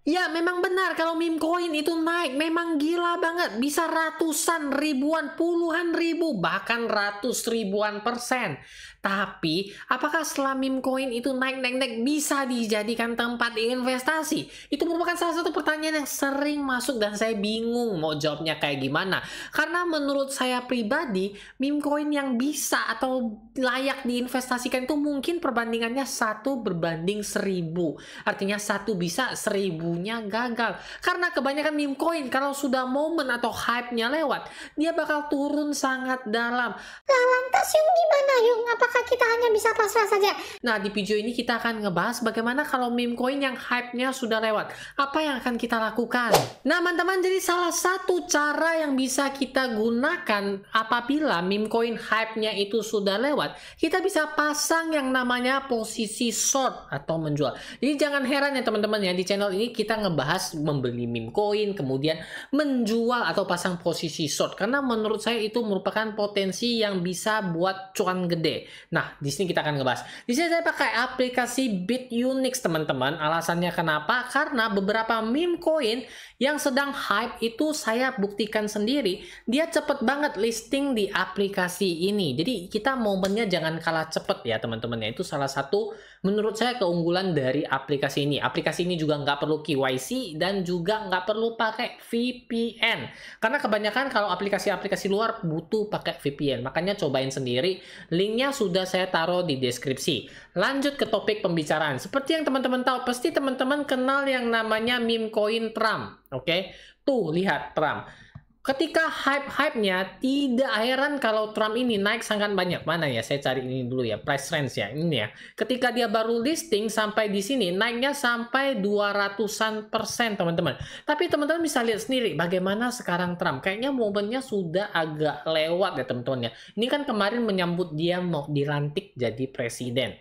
Ya, memang benar kalau meme coin itu naik, memang gila banget. Bisa ratusan, ribuan, puluhan ribu, bahkan ratus ribuan persen. Tapi, apakah setelah meme coin itu naik bisa dijadikan tempat investasi? Itu merupakan salah satu pertanyaan yang sering masuk dan saya bingung mau jawabnya kayak gimana. Karena menurut saya pribadi, meme coin yang bisa atau layak diinvestasikan itu mungkin perbandingannya 1 berbanding 1000. Artinya satu bisa, 1000-nya gagal. Karena kebanyakan meme coin kalau sudah momen atau hype-nya lewat, dia bakal turun sangat dalam. Lah lantas Yung gimana Yung? Apakah kita hanya bisa pasrah saja? Nah, di video ini kita akan ngebahas bagaimana kalau meme coin yang hype-nya sudah lewat. Apa yang akan kita lakukan? Nah, teman-teman, jadi salah satu cara yang bisa kita gunakan apabila meme coin hype-nya itu sudah lewat, kita bisa pasang yang namanya posisi short atau menjual. Jadi jangan heran ya teman-teman ya, di channel ini kita ngebahas membeli meme coin, kemudian menjual atau pasang posisi short. Karena menurut saya itu merupakan potensi yang bisa buat cuan gede. Nah, di sini kita akan ngebahas. Di sini saya pakai aplikasi Bitunix, teman-teman. Alasannya kenapa? Karena beberapa meme coin yang sedang hype itu saya buktikan sendiri, dia cepet banget listing di aplikasi ini. Jadi kita momennya jangan kalah cepet ya teman-teman ya. Itu salah satu menurut saya keunggulan dari aplikasi ini. Aplikasi ini juga nggak perlu KYC dan juga nggak perlu pakai VPN. Karena kebanyakan kalau aplikasi-aplikasi luar butuh pakai VPN. Makanya cobain sendiri. Linknya sudah saya taruh di deskripsi. Lanjut ke topik pembicaraan. Seperti yang teman-teman tahu, pasti teman-teman kenal yang namanya meme coin Trump. Oke? Tuh, lihat Trump. Ketika hype-hypenya, tidak heran kalau Trump ini naik sangat banyak. Mana ya? Saya cari ini dulu ya, price range ya. Ini ya. Ketika dia baru listing sampai di sini, naiknya sampai 200-an%, teman-teman. Tapi teman-teman bisa lihat sendiri bagaimana sekarang Trump. Kayaknya momennya sudah agak lewat ya, teman-teman ya. Ini kan kemarin menyambut dia mau dilantik jadi presiden.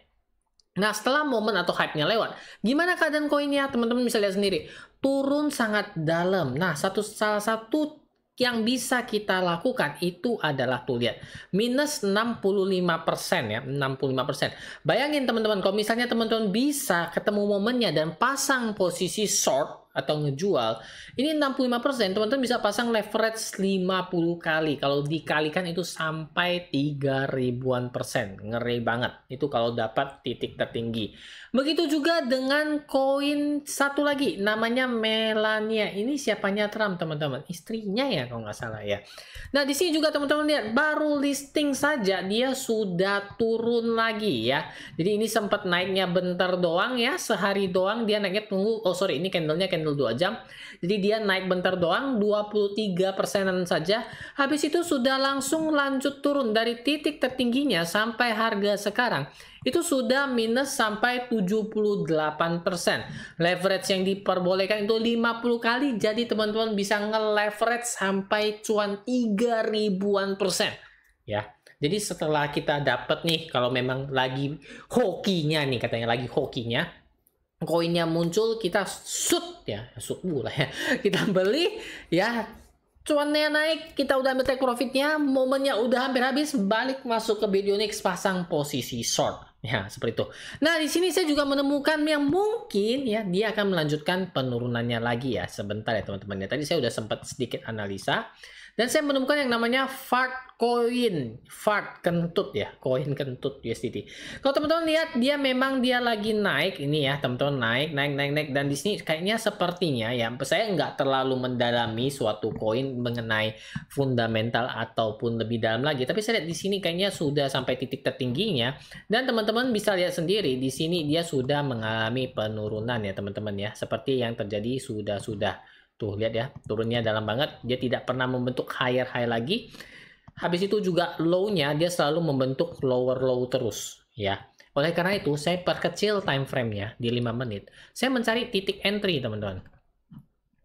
Nah, setelah momen atau hype-nya lewat, gimana keadaan koinnya? Teman-teman bisa lihat sendiri. Turun sangat dalam. Nah, salah satu yang bisa kita lakukan itu adalah tuh lihat minus 65% ya 65%. Bayangin teman-teman kalau misalnya teman-teman bisa ketemu momennya dan pasang posisi short atau ngejual ini 65%, teman-teman bisa pasang leverage 50 kali. Kalau dikalikan itu sampai 3000-an%. Ngeri banget itu kalau dapat titik tertinggi. Begitu juga dengan koin satu lagi namanya Melania. Ini siapanya Trump, teman-teman? Istrinya ya kalau nggak salah ya. Nah, di sini juga teman-teman lihat baru listing saja dia sudah turun lagi ya. Jadi ini sempat naiknya bentar doang ya, sehari doang dia naiknya tunggu. Oh sorry, ini candlenya candle 2 jam. Jadi dia naik bentar doang 23%-an saja. Habis itu sudah langsung lanjut turun dari titik tertingginya sampai harga sekarang. Itu sudah minus sampai 78%. Leverage yang diperbolehkan itu 50 kali. Jadi teman-teman bisa nge-leverage sampai cuan 3000-an%. Ya. Jadi setelah kita dapat nih, kalau memang lagi hokinya nih, katanya lagi hokinya, koinnya muncul, kita shoot ya, shoot pula ya. Kita beli ya, cuannya naik, kita udah ambil take profitnya, momennya udah hampir habis, balik masuk ke Bitunix, pasang posisi short. Ya, seperti itu. Nah, di sini saya juga menemukan yang mungkin ya dia akan melanjutkan penurunannya lagi ya. Sebentar ya teman-teman ya. Tadi saya udah sempat sedikit analisa dan saya menemukan yang namanya Fart Coin, Fart kentut ya, koin kentut USDT. Kalau teman-teman lihat dia memang dia lagi naik ini ya, teman-teman naik dan di sini kayaknya sepertinya ya, saya nggak terlalu mendalami suatu koin mengenai fundamental ataupun lebih dalam lagi, tapi saya lihat di sini kayaknya sudah sampai titik tertingginya dan teman-teman bisa lihat sendiri di sini dia sudah mengalami penurunan ya teman-teman ya, seperti yang terjadi sudah. Tuh lihat ya, turunnya dalam banget. Dia tidak pernah membentuk higher high lagi. Habis itu juga low-nya dia selalu membentuk lower low terus ya. Oleh karena itu saya perkecil time frame-nya di 5 menit. Saya mencari titik entry, teman-teman.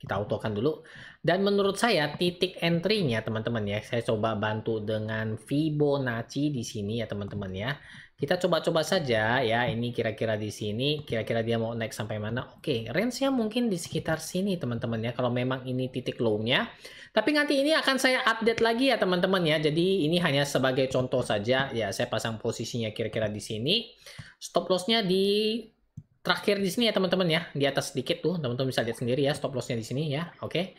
Kita autokan dulu. Dan menurut saya titik entry-nya teman-teman ya, saya coba bantu dengan Fibonacci di sini ya teman-teman ya. Kita coba-coba saja ya, ini kira-kira di sini, kira-kira dia mau naik sampai mana. Oke, range-nya mungkin di sekitar sini teman-teman ya, kalau memang ini titik low-nya. Tapi nanti ini akan saya update lagi ya teman-teman ya, jadi ini hanya sebagai contoh saja ya, saya pasang posisinya kira-kira di sini. Stop loss-nya di terakhir di sini ya teman-teman ya, di atas sedikit tuh, teman-teman bisa lihat sendiri ya stop lossnya di sini ya, oke.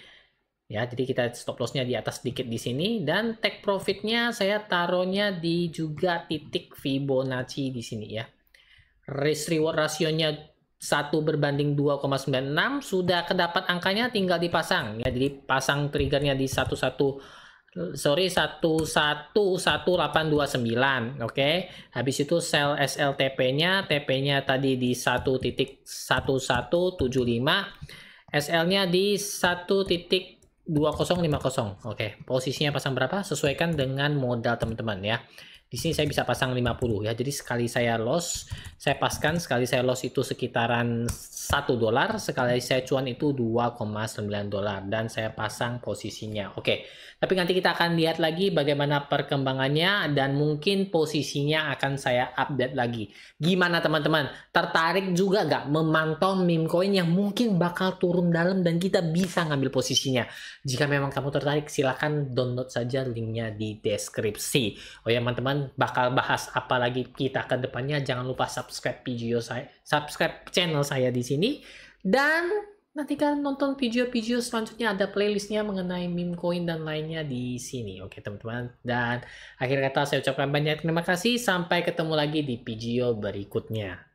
Ya, jadi kita stop lossnya di atas sedikit di sini dan take profitnya saya taruhnya di juga titik Fibonacci di sini ya. Risk reward rasionya 1/2,96 sudah kedapat angkanya, tinggal dipasang ya. Jadi pasang triggernya di 11829, oke. Habis itu sell SLTP-nya, TP-nya tadi di 1.1175, SL-nya di 1.2050. Oke, posisinya pasang berapa? Sesuaikan dengan modal teman-teman ya. Di sini saya bisa pasang 50 ya. Jadi sekali saya loss, saya paskan sekali saya loss itu sekitaran $1, sekali saya cuan itu $2,9 dan saya pasang posisinya. Oke. Tapi nanti kita akan lihat lagi bagaimana perkembangannya dan mungkin posisinya akan saya update lagi. Gimana teman-teman? Tertarik juga nggak memantau meme coin yang mungkin bakal turun dalam dan kita bisa ngambil posisinya? Jika memang kamu tertarik, silahkan download saja linknya di deskripsi. Oh ya teman-teman, bakal bahas apa lagi kita ke depannya. Jangan lupa subscribe video saya, subscribe channel saya di sini. Dan nantikan nonton video-video selanjutnya, ada playlistnya mengenai meme coin dan lainnya di sini. Oke teman-teman. Dan akhir kata saya ucapkan banyak terima kasih. Sampai ketemu lagi di video berikutnya.